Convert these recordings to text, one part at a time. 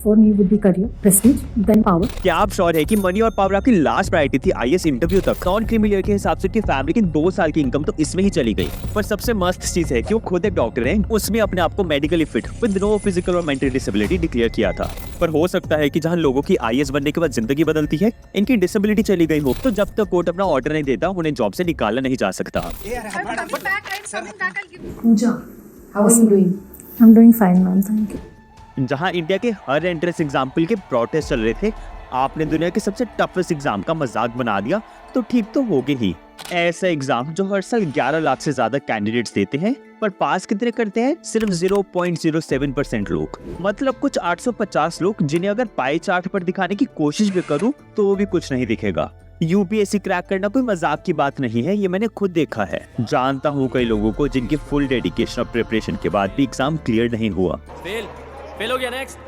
For me would be career, prestige, then power. क्या आप sure है कि मनी और पावर आपकी लास्ट प्रायोरिटी थी आईएएस इंटरव्यू तक? नॉन क्रीमी के हिसाब से उसकी फैमिली की 2 साल की इनकम तो इसमें ही चली गई। पर सबसे मस्त चीज है कि वो खुद एक डॉक्टर हैं, उसमें अपने आप को medically fit with no physical और मेंटल डिसेबिलिटी डिक्लेयर किया था। पर हो सकता है कि जहां लोगों की आईएएस बनने के बाद जिंदगी बदलती है, इनकी डिसेबिलिटी चली गई हो, तो जब तक कोर्ट अपना ऑर्डर नहीं देता उन्हें जॉब से निकाला नहीं जा सकता। Pooja, how are you doing? I'm doing fine, ma'am. Thank you. जहां इंडिया के हर एंट्रेंस एग्जाम्पल के प्रोटेस्ट चल रहे थे, आपने दुनिया के सबसे टफेस्ट एग्जाम का मजाक बना दिया, तो ठीक तो होगे ही। ऐसा एग्जाम जो हर साल 11 लाख से ज्यादा कैंडिडेट्स देते हैं, पर पास कितने करते हैं? सिर्फ 0.07% लोग। मतलब कुछ 850 लोग, जिन्हें अगर पाई चार्ट पर दिखाने की कोशिश भी करूं तो वो भी कुछ नहीं दिखेगा। यूपीएससी क्रैक करना कोई मजाक की बात नहीं है, ये मैंने खुद देखा है। जानता हूँ कई लोगों को जिनकी फुल डेडिकेशन और प्रिपरेशन के बाद भी एग्जाम क्लियर नहीं हुआ। फेल हो गया नेक्स्ट।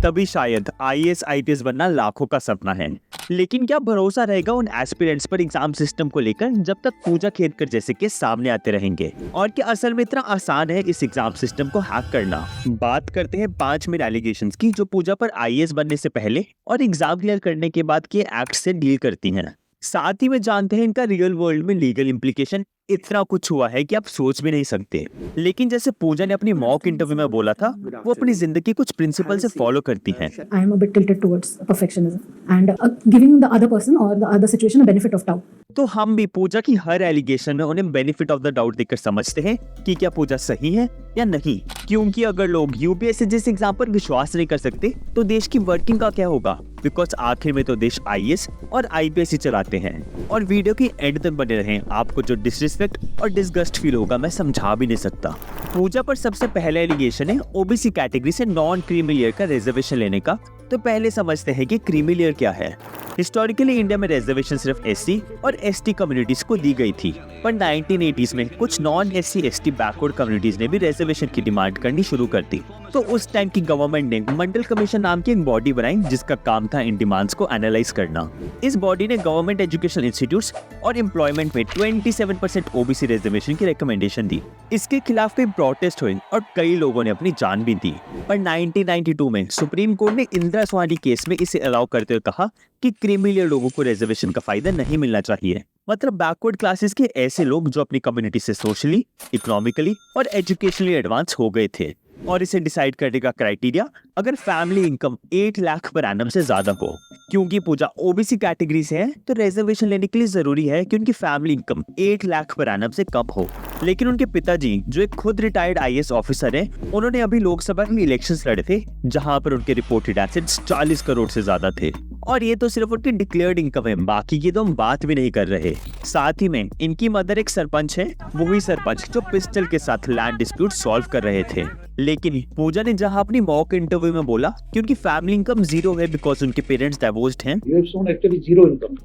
तभी शायद आईएएस आईपीएस बनना लाखों का सपना है। लेकिन क्या भरोसा रहेगा उन एस्पिरेंट्स पर एग्जाम सिस्टम को लेकर जब तक पूजा खेतकर जैसे के सामने आते रहेंगे? और क्या असल में इतना आसान है इस एग्जाम सिस्टम को हैक करना? बात करते हैं 5 मेन एलिगेशंस की, जो पूजा पर आईएएस बनने से पहले और एग्जाम क्लियर करने के बाद के एक्ट से डील करती हैं। साथ ही में जानते हैं इनका रियल वर्ल्ड में लीगल इम्प्लीकेशन। इतना कुछ हुआ है कि आप सोच भी नहीं सकते। लेकिन जैसे पूजा ने अपनी मॉक इंटरव्यू में बोला था, वो अपनी जिंदगी कुछ प्रिंसिपल से फॉलो करती हैं। I am a bit tilted towards perfectionism and giving the other person or the other situation a benefit of doubt. तो हम भी पूजा की हर एलिगेशन में उन्हें बेनिफिट ऑफ द डाउट देकर समझते हैं कि क्या पूजा सही है या नहीं। क्योंकि अगर लोग यूपीएससी जैसे एग्जाम पर विश्वास नहीं कर सकते, तो देश की वर्किंग का क्या होगा? बिकॉज आखिर में तो देश आईएएस और आईपीएस ही चलाते हैं। और वीडियो की एंड तक बने रहें, आपको जो डिसरिस्पेक्ट और डिसगस्ट फील होगा मैं समझा भी नहीं सकता। पूजा पर सबसे पहला एलिगेशन है ओबीसी कैटेगरी से नॉन क्रीमी लेयर का रिजर्वेशन लेने का। तो पहले समझते हैं कि क्रीमी लेयर क्या है। हिस्टोरिकली इंडिया में रिजर्वेशन सिर्फ एससी और एसटी कम्युनिटीज को दी गई थी, पर 1980s में कुछ non SC ST backward communities ने भी रिजर्वेशन की डिमांड करनी शुरू कर दी। तो उस टाइम की गवर्नमेंट ने मंडल कमीशन नाम की एक बॉडी बनाई, जिसका काम था इन डिमांड्स को एनालाइज करना। इस बॉडी ने गवर्नमेंट एजुकेशन इंस्टीट्यूट्स और एम्प्लॉयमेंट में 27% ओबीसी रिजर्वेशन की रिकमेंडेशन दी। इसके खिलाफ कई प्रोटेस्ट हुए और कई लोगों ने अपनी जान भी दी। पर 1992 में सुप्रीम कोर्ट ने इंदिरा स्वामी केस में इसे अलाउ करते हुए कहा कि क्रीमी लेयर लोगों को रिजर्वेशन का फायदा नहीं मिलना चाहिए। मतलब बैकवर्ड क्लासेस के ऐसे लोग जो अपनी कम्युनिटी से सोशली, इकोनॉमिकली और एजुकेशनली एडवांस हो गए थे। और इसे डिसाइड करने का क्राइटेरिया अगर family income 8 lakh per annum से ज्यादा हो। क्योंकि पूजा ओबीसी कैटेगरी से है, तो रिजर्वेशन लेने के लिए जरूरी है कि उनकी family income 8 lakh per annum से कम हो। लेकिन उनके पिताजी, जो एक खुद रिटायर्ड आईएएस ऑफिसर हैं, उन्होंने अभी लोकसभा में इलेक्शंस लड़े थे, जहां पर उनके रिपोर्टेड एसेट्स 40 करोड़ से ज्यादा थे। और ये तो सिर्फ उनकी डिक्लेयर्ड इनकम है, बाकी की तो हम बात भी नहीं कर रहे। साथ ही में इनकी मदर एक सरपंच है, वही सरपंच जो पिस्टल के साथ लैंड डिस्प्यूट सॉल्व कर रहे थे। लेकिन पूजा ने जहां अपनी मॉक इंटरव्यू में बोला कि उनकी फैमिली इनकम 0 है बिकॉज उनके पेरेंट्स डिवोर्स्ड हैं। You have shown actually zero income.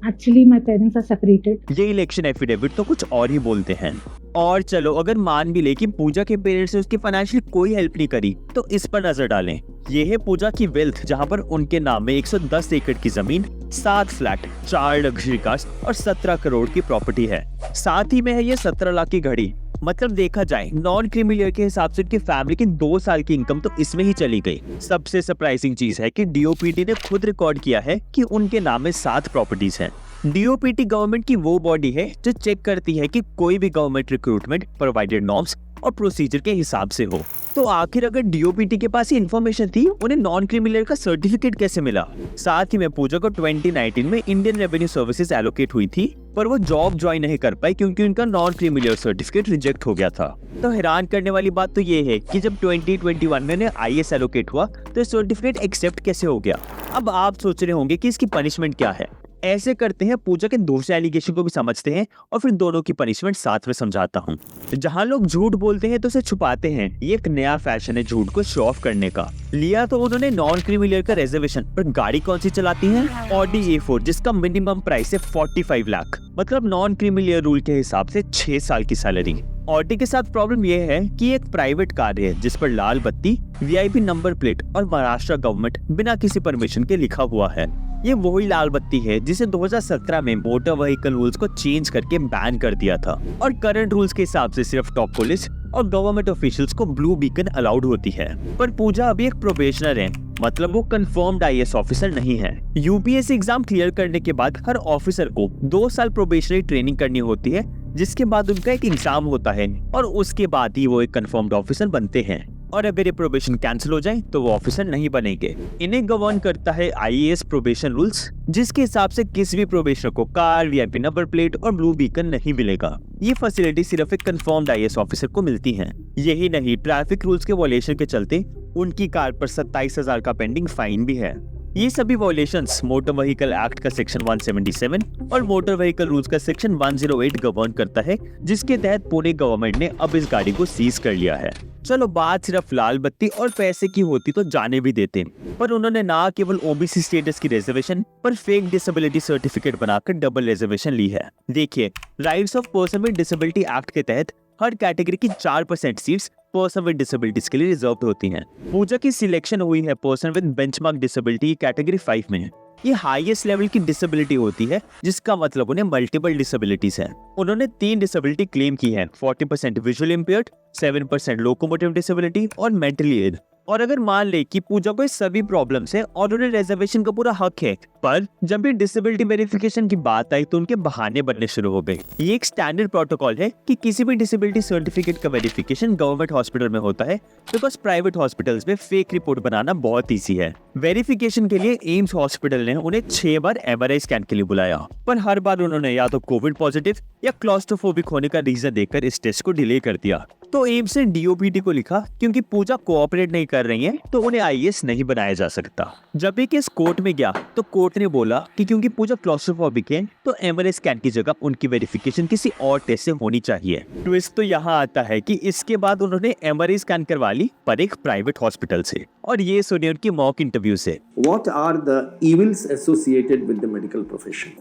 Actually, my parents are separated. ये इलेक्शन एफिडेविट तो कुछ और ही बोलते हैं। और चलो अगर मान भी ले कि पूजा के पेरेंट्स ने उसकी फाइनेंशियल कोई हेल्प नहीं करी, तो इस पर नजर डालें। ये है पूजा की वेल्थ, जहां पर उनके नाम में 110 एकड़ की जमीन, 7 फ्लैट, 4 लग्जरी कार्स और 17 करोड़ की प्रॉपर्टी है। साथ ही में है ये 17 लाख की घड़ी। मतलब देखा जाए नॉन क्रीमी लेयर के हिसाब से उनकी फैमिली की 2 साल की इनकम तो इसमें ही चली गई। सबसे सरप्राइजिंग चीज है कि डीओपीटी ने खुद रिकॉर्ड किया है कि उनके नाम में 7 प्रॉपर्टीज हैं। डीओपीटी गवर्नमेंट की वो बॉडी है जो चेक करती है कि कोई भी गवर्नमेंट रिक्रूटमेंट प्रोवाइडेड नॉर्म्स और प्रोसीजर के हिसाब से हो। तो आखिर अगर डीओपीटी के पास ये इन्फॉर्मेशन थी, उन्हें नॉन क्रीमी लेयर का सर्टिफिकेट कैसे मिला? साथ ही में पूजा को 2019 में इंडियन रेवेन्यू सर्विसेज एलोकेट हुई थी, पर वो जॉब ज्वाइन नहीं कर पाई क्योंकि उनका non creamy layer certificate reject हो गया था। तो हैरान करने वाली बात तो ये है कि जब 2021 में आईएएस एलोकेट हुआ, तो सर्टिफिकेट एक्सेप्ट कैसे हो गया? अब आप सोच रहे होंगे कि इसकी पनिशमेंट क्या है। ऐसे करते हैं, पूजा के दूसरे एलिगेशन को भी समझते हैं और फिर दोनों की पनिशमेंट साथ में समझाता हूँ। जहाँ लोग झूठ बोलते हैं तो उसे छुपाते हैं, ये एक नया फैशन है झूठ को शो ऑफ करने का। लिया तो उन्होंने नॉन क्रीमी लेयर का रिजर्वेशन, पर गाड़ी कौन सी चलाती है? ऑडी A4, जिसका मिनिमम प्राइस है 45 लाख। मतलब नॉन क्रीमी लेयर रूल के हिसाब से 6 साल की सैलरी। ऑडी के साथ प्रॉब्लम यह है कि एक प्राइवेट कार है जिस पर लाल बत्ती, वीआईपी नंबर प्लेट और महाराष्ट्र गवर्नमेंट बिना किसी परमिशन के लिखा हुआ है। ये वही लाल बत्ती है जिसे 2017 में मोटर व्हीकल रूल्स को चेंज करके बैन कर दिया था। और करंट रूल्स के हिसाब से सिर्फ टॉप पुलिस, और गवर्नमेंट ऑफिशियल्स को ब्लू बीकन अलाउड होती है। पर पूजा अभी एक प्रोबेशनर है, मतलब वो कंफर्म्ड आईएएस ऑफिसर नहीं है। यूपीएससी एग्जाम क्लियर करने के बाद हर ऑफिसर को 2 साल प्रोबेशनरी ट्रेनिंग करनी होती है, जिसके बाद उनका एक एग्जाम होता है और उसके बाद ही वो एक कंफर्म्ड ऑफिसर बनते हैं। और अगर ये प्रोबेशन कैंसिल हो जाए तो वो ऑफिसर नहीं बनेंगे। इन्हें गवर्न करता है आईएएस प्रोबेशन रूल्स, जिसके हिसाब से किसी भी प्रोबेशनर को कार, वीआईपी नंबर प्लेट और ब्लू बीकन नहीं मिलेगा। ये फैसिलिटी सिर्फ एक कंफर्म्ड आईएएस ऑफिसर को मिलती है। यही नहीं, ट्रैफिक रूल्स के वॉयलेशन के चलते उनकी कार पर 27,000 का पेंडिंग फाइन भी है। ये सभी वॉयलेशंस मोटर व्हीकल एक्ट का सेक्शन 177 और मोटर व्हीकल रूल्स का सेक्शन 108 गवर्न करता है, जिसके तहत पुणे गवर्नमेंट ने अब इस गाड़ी को सीज कर लिया है। चलो बात सिर्फ लाल बत्ती और पैसे की होती तो जाने भी देते, पर उन्होंने ना केवल ओबीसी स्टेटस की रिजर्वेशन पर फेक डिसेबिलिटी सर्टिफिकेट बनाकर डबल रिजर्वेशन ली है। देखिए, rights of person with disability act के तहत हर कैटेगरी की 4% सीट्स पर्सन विद डिसेबिलिटीज के लिए रिजर्व होती हैं। पूजा की सिलेक्शन हुई है person with benchmark disability category 5 में। ये हाईएस्ट लेवल की डिसेबिलिटी होती है, जिसका मतलब उन्हें मल्टीपल डिसेबिलिटीज हैं। उन्होंने 3 डिसेबिलिटी क्लेम की है, 40% विजुअल इम्पेयर्ड, 7% लोकोमोटिव डिसेबिलिटी और मेंटली इल। और अगर मान ले कि पूजा को सभी प्रॉब्लम्स है और उन्हें रिजर्वेशन का पूरा हक है, पर जब भी डिसेबिलिटी वेरिफिकेशन की बात आई तो उनके बहाने बनने शुरू हो गए। ये एक स्टैंडर्ड प्रोटोकॉल है कि किसी भी डिसेबिलिटी सर्टिफिकेट का वेरिफिकेशन गवर्नमेंट हॉस्पिटल में होता है, बिकॉज प्राइवेट हॉस्पिटल्स में फेक रिपोर्ट बनाना बहुत ईजी है। वेरिफिकेशन के लिए एम्स हॉस्पिटल ने उन्हें 6 बार एमआरआई स्कैन के लिए बुलाया, पर हर बार उन्होंने या तो कोविड पॉजिटिव या क्लॉस्ट्रोफोबिक होने का रीजन देकर इस टेस्ट को डिले कर दिया। तो एम्स ने डीओपीटी को लिखा क्योंकि पूजा कोऑपरेट नहीं कर रही है तो उन्हें आईएएस नहीं बनाया जा सकता। जब ये केस कोर्ट में गया तो कोर्ट ने बोला कि क्योंकि पूजा क्लॉस्ट्रोफोबिक है तो एमआरआई स्कैन की जगह उनकी वेरिफिकेशन किसी और टेस्ट से होनी चाहिए। ट्विस्ट तो यहाँ आता है कि इसके बाद उन्होंने एमआरआई स्कैन करवा ली, पर एक प्राइवेट हॉस्पिटल से। और ये सुनिए उनकी मॉक इंटरव्यू से। What are the evils associated with the medical profession?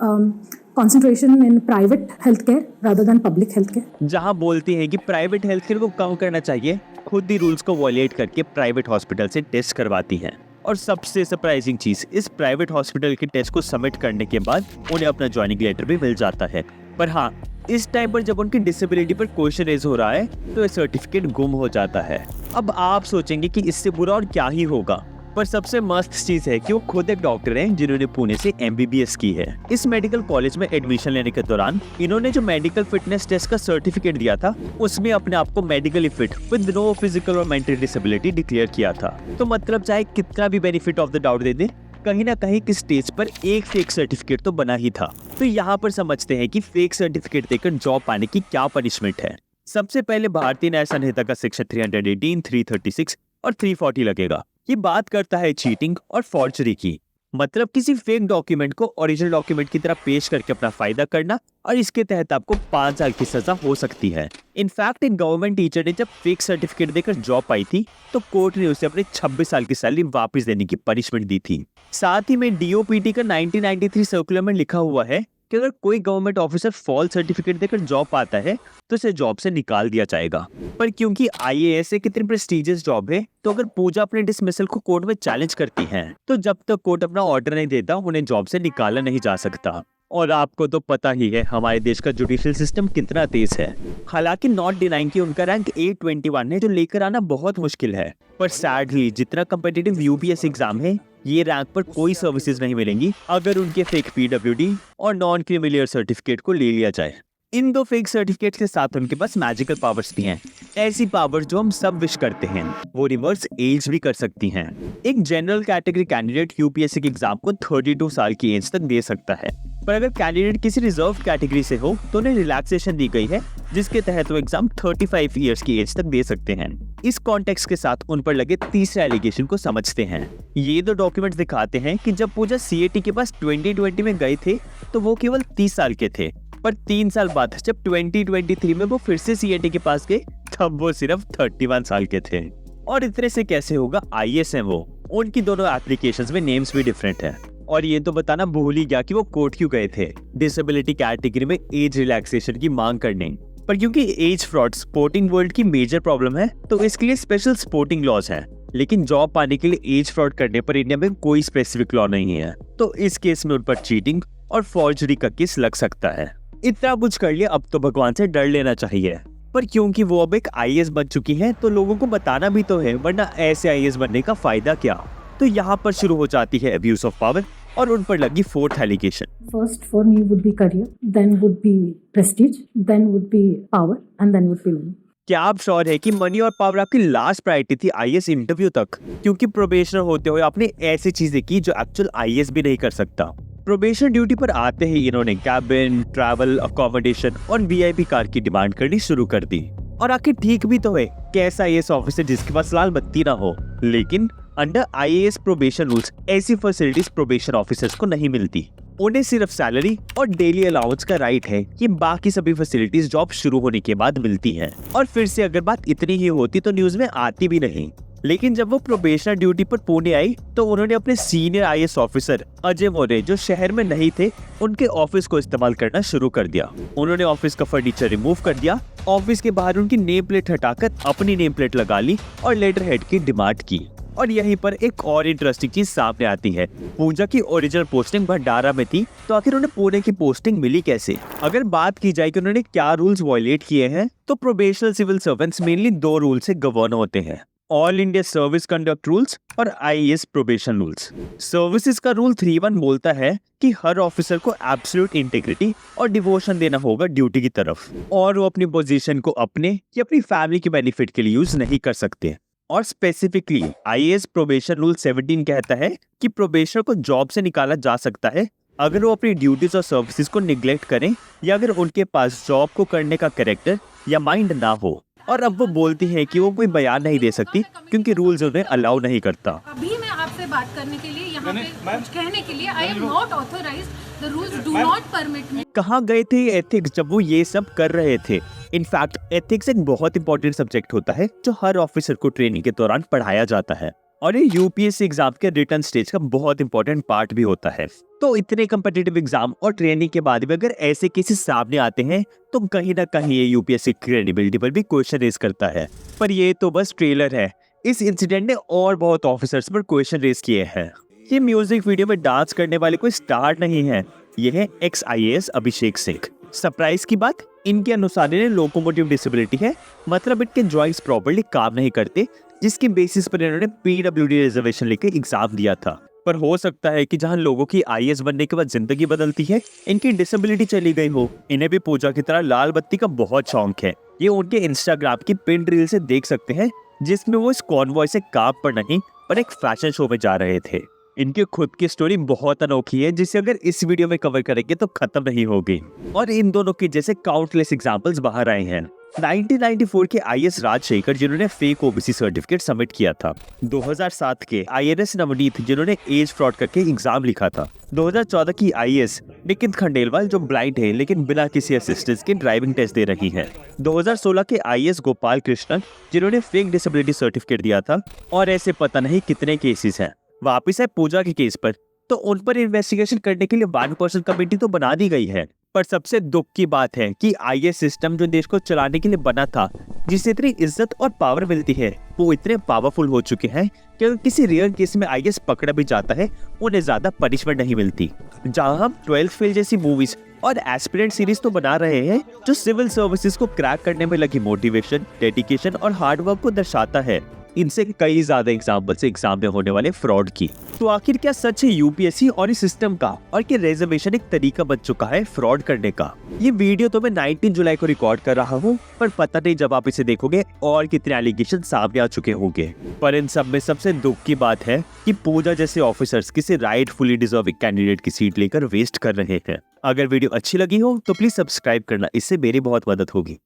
Concentration in private healthcare rather than public healthcare. जहाँ बोलती है कि प्राइवेट हेल्थ केयर को कम करना चाहिए, खुद ही रूल्स को वॉयलेट करके प्राइवेट हॉस्पिटल से टेस्ट करवाती हैं। और सबसे सरप्राइजिंग चीज, इस प्राइवेट हॉस्पिटल के टेस्ट को सबमिट करने के बाद उन्हें अपना ज्वाइनिंग लेटर भी मिल जाता है। पर हाँ, इस टाइम पर जब उनकी डिसेबिलिटी पर क्वेश्चन रेज हो रहा है तो ये सर्टिफिकेट गुम हो जाता है। अब आप सोचेंगे कि इससे बुरा और क्या ही होगा, पर सबसे मस्त चीज है कि वो खुद एक डॉक्टर हैं जिन्होंने पुणे से एमबीबीएस की है। इस मेडिकल कॉलेज में एडमिशन लेने के दौरान इन्होंने जो मेडिकल फिटनेस टेस्ट का सर्टिफिकेट दिया था, उसमें अपने आप को medically fit with no physical और मेंटल डिसेबिलिटी डिक्लेयर किया था। तो मतलब चाहे कितना भी बेनिफिट ऑफ द डाउट दे दे, कहीं ना कहीं किस स्टेज पर एक फेक सर्टिफिकेट तो बना ही था। तो यहाँ पर समझते हैं कि फेक सर्टिफिकेट देकर जॉब पाने की क्या पनिशमेंट है। सबसे पहले भारतीय न्याय संहिता का सेक्शन 318, 336 और 340 लगेगा। ये बात करता है चीटिंग और फॉर्जरी की, मतलब किसी फेक डॉक्यूमेंट को ओरिजिनल डॉक्यूमेंट की तरह पेश करके अपना फायदा करना, और इसके तहत आपको 5 साल की सजा हो सकती है। इनफैक्ट एक गवर्नमेंट टीचर ने जब फेक सर्टिफिकेट देकर जॉब पाई थी तो कोर्ट ने उसे अपने 26 साल की सैलरी वापस देने की पनिशमेंट दी थी। साथ ही में डीओपीटी का 1993 सर्कुलर में लिखा हुआ है कि अगर कोई गवर्नमेंट ऑफिसर फॉल्स सर्टिफिकेट देकर जॉब पाता है तो इसे जॉब से निकाल दिया जाएगा। पर क्योंकि आईएएस एक इतनी प्रेस्टिजियस जॉब है, तो अगर पूजा अपने डिसमिसल को कोर्ट में चैलेंज करती हैं, तो जब तक कोर्ट अपना ऑर्डर नहीं देता उन्हें जॉब से निकाला नहीं जा सकता। और आपको तो पता ही है हमारे देश का जुडिशियल सिस्टम कितना तेज है। हालांकि नॉट डिनाइंग कि उनका रैंक 821 है, जो लेकर आना बहुत मुश्किल है, पर सैडली जितना कम्पिटिटिव यूपीएससी एग्जाम है, ये रैंक पर कोई सर्विसेज नहीं मिलेंगी अगर उनके फेक पीडब्ल्यूडी और नॉन क्रीमिलियर सर्टिफिकेट को ले लिया जाए। इन 2 फेक सर्टिफिकेट के साथ उनके पास मैजिकल पावर्स भी हैं, ऐसी पावर्स जो हम सब विश करते हैं। वो रिवर्स एज भी कर सकती हैं। एक जनरल कैटेगरी कैंडिडेट यूपीएससी के एग्जाम को 32 साल की एज तक दे सकता है, पर अगर कैंडिडेट किसी रिजर्व कैटेगरी से हो तो उन्हें रिलैक्सेशन दी गई है, जिसके तहत वो एग्जाम 35 ईयर्स की एज तक दे सकते हैं। इस कॉन्टेक्स्ट के साथ उन पर लगे तीसरे एलिगेशन को समझते हैं। ये 2 डॉक्यूमेंट्स दिखाते हैं कि जब पूजा सीएटी के पास 2020 में गए थे तो वो केवल 30 साल के थे, पर 3 साल बाद जब 2023 में वो फिर से सीएटी के पास गए तब वो सिर्फ 31 साल के थे। और इतने से कैसे होगा, आईएएस है वो। उनकी दोनों एप्लीकेशंस में नेम्स भी डिफरेंट है। और ये तो बताना भूल ही गया कि वो कोर्ट क्यों गए थे डिसेबिलिटी कैटेगरी में एज रिलैक्सेशन की मांग करने, पर क्योंकि एज फ्रॉड स्पोर्टिंग वर्ल्ड की मेजर प्रॉब्लम है तो इसके लिए स्पेशल स्पोर्टिंग लॉज हैं। लेकिन जॉब पाने के लिए एज फ्रॉड करने पर इंडिया में कोई स्पेसिफिक लॉ नहीं है, तो इस केस में उन पर चीटिंग और फॉर्जरी का केस लग सकता है। इतना कुछ कर लिया, अब तो भगवान से डर लेना चाहिए। पर क्योंकि वो अब एक आईएएस बन चुकी हैं तो लोगों को बताना भी तो है, वरना ऐसे आईएएस बनने का फायदा क्या। तो यहाँ पर शुरू हो जाती है अब्यूज ऑफ पावर और उन पर लगी fourth allegation. First for me would be career, then would be prestige, then would be power, and then would be money. क्या आप श्योर है कि मनी और पावर आपकी लास्ट प्रायोरिटी थी आईएएस इंटरव्यू तक? क्योंकि प्रोबेशनर होते हुए आपने ऐसी चीजें की जो एक्चुअल आईएएस भी नहीं कर सकता। प्रोबेशन ड्यूटी पर आते ही इन्होंने कैबिन, ट्रैवल, अकोमोडेशन और वीआईपी कार की डिमांड करनी शुरू कर दी। और आखिर ठीक भी तो है, कैसा आईएएस ऑफिसर जिसके पास लाल बत्ती ना हो। लेकिन अंडर आईएएस प्रोबेशन रूल्स ऐसी फैसिलिटीज प्रोबेशन ऑफिसर्स को नहीं मिलती। उन्हें सिर्फ सैलरी और डेली अलाउंस का राइट है, ये बाकी सभी फैसिलिटीज जॉब शुरू होने के बाद मिलती हैं। और फिर से अगर बात इतनी ही होती तो न्यूज में आती भी नहीं। लेकिन जब वो प्रोबेशनर ड्यूटी पर पुणे आई तो उन्होंने अपने सीनियर आईएएस ऑफिसर अजय मोरे, जो शहर में नहीं थे, उनके ऑफिस को इस्तेमाल करना शुरू कर दिया। उन्होंने ऑफिस का फर्नीचर रिमूव कर दिया, ऑफिस के बाहर उनकी नेम प्लेट हटाकर अपनी नेम प्लेट लगा ली और लेटर हेड की डिमांड की। और यहीं पर एक और इंटरेस्टिंग चीज सामने आती है। पूजा की ओरिजिनल पोस्टिंग भंडारा में थी, तो आखिर उन्हें पुणे की पोस्टिंग मिली कैसे? अगर बात की जाए कि उन्होंने क्या रूल्स वायलेट किए हैं, तो probational civil servants mainly 2 rule से गवर्न होते हैं, all India service conduct rules और आईएएस प्रोबेशन रूल्स। सर्विसेज का रूल 3.1 बोलता है कि हर ऑफिसर को एब्सोल्यूट इंटीग्रिटी और डिवोशन देना होगा ड्यूटी की तरफ, और वो अपनी पोजीशन को अपने या अपनी फैमिली के बेनिफिट के लिए यूज नहीं कर सकते। और स्पेसिफिकली आईएएस प्रोबेशन रूल 17 कहता है कि प्रोबेशनर को जॉब से निकाला जा सकता है अगर वो अपनी ड्यूटीज और सर्विसेज को निगलेक्ट करें या अगर उनके पास जॉब को करने का कैरेक्टर या माइंड ना हो। और अब वो बोलती है कि वो कोई बयान नहीं दे सकती क्योंकि रूल्स उन्हें अलाउ नहीं करता। अभी मैं आपसे बात करने के लिए यहाँ पे कुछ कहने के लिए I am not authorised, the rules do not permit me. कहाँ गए थे एथिक्स जब वो ये सब कर रहे थे? इनफैक्ट एथिक्स एक बहुत इंपॉर्टेंट सब्जेक्ट होता है जो हर ऑफिसर को ट्रेनिंग के दौरान पढ़ाया जाता है, और ये यूपीएससी एग्जाम के रिटर्न स्टेज का बहुत इंपॉर्टेंट पार्ट भी होता है। तो इतने कम्पिटिटिव एग्जाम और ट्रेनिंग के बाद भी अगर ऐसे केसेस सामने आते हैं तो कहीं ना कहीं ये यूपीएससी क्रेडिबिलिटी पर भी क्वेश्चन रेज करता है। पर ये तो बस ट्रेलर है, इस इंसिडेंट ने और बहुत ऑफिसर्स पर क्वेश्चन रेज किए हैं। ये म्यूजिक वीडियो में डांस करने वाले कोई स्टार नहीं है, ये है x IAS Abhishek Singh. Surprise की बात, इनके अनुसार इन्हें लोकोमोटिव डिसेबिलिटी है, मतलब इनके जॉइंट्स प्रॉपर्ली काम नहीं करते, जिसकी बेसिस पर इन्होंने पीडब्ल्यूडी रिजर्वेशन लेकर एग्जाम दिया था। पर हो सकता है कि जहां लोगों की आईएएस बनने के बाद जिंदगी बदलती है, इनकी डिसेबिलिटी चली गई हो। इन्हें भी पूजा की तरह लाल बत्ती का बहुत शौक है। ये उनके इंस्टाग्राम की पिन रील से देख सकते हैं, जिसमें वो इस कॉन्वॉय से काम पर नहीं पर एक फैशन शो में जा रहे थे। इनकी खुद की स्टोरी बहुत अनोखी है, जिसे अगर इस वीडियो में कवर करेंगे तो खत्म नहीं होगी। और इन दोनों के जैसे काउंटलेस एग्जांपल्स बाहर आए हैं। 1994 के आईएएस राजशेखर, जिन्होंने फेक ओबीसी सर्टिफिकेट सबमिट किया था। 2007 के आईआरएस नवनीत, जिन्होंने एज फ्रॉड करके एग्जाम लिखा था। 2014 की आईएएस निकित खंडेलवाल, जो ब्लाइंड है लेकिन बिना किसी असिस्टेंस के ड्राइविंग टेस्ट दे रही हैं। 2016 के आईएएस गोपाल कृष्णन, जिन्होंने फेक डिसेबिलिटी सर्टिफिकेट दिया था। और ऐसे पता नहीं कितने केसेस हैं। वापिस है पूजा के केस पर, तो उन पर इन्वेस्टिगेशन करने के लिए 1 पर्सन कमेटी तो बना दी गई है। पर सबसे दुख की बात है कि आईएएस सिस्टम जो देश को चलाने के लिए बना था, जिससे इतनी इज्जत और पावर मिलती है, वो इतने पावरफुल हो चुके हैं कि अगर किसी रेयर केस में आईएएस पकड़ा भी जाता है, उन्हें ज्यादा पनिशमेंट नहीं मिलती। जहां हम 12th फेल जैसी मूवीज और एस्पिरेंट सीरीज तो बना रहे हैं, जो सिविल सर्विसेज को क्रैक करने में लगी मोटिवेशन, डेडिकेशन और हार्डवर्क को दर्शाता है। इनसे कई ज्यादा एग्जाम्पल से एग्जाम में होने वाले फ्रॉड की। तो आखिर क्या सच है यूपीएससी और इस सिस्टम का, और क्या रिजर्वेशन एक तरीका बन चुका है फ्रॉड करने का? ये वीडियो तो मैं 19 जुलाई को रिकॉर्ड कर रहा हूँ, पर पता नहीं जब आप इसे देखोगे और कितने एलिगेशन सामने आ चुके होंगे। पर इन सब में सबसे दुख की बात है कि पूजा जैसे ऑफिसर्स किसी राइटफुली डिजर्विंग कैंडिडेट की सीट लेकर वेस्ट कर रहे हैं। अगर वीडियो अच्छी लगी हो तो प्लीज सब्सक्राइब करना, इससे मेरी बहुत मदद होगी।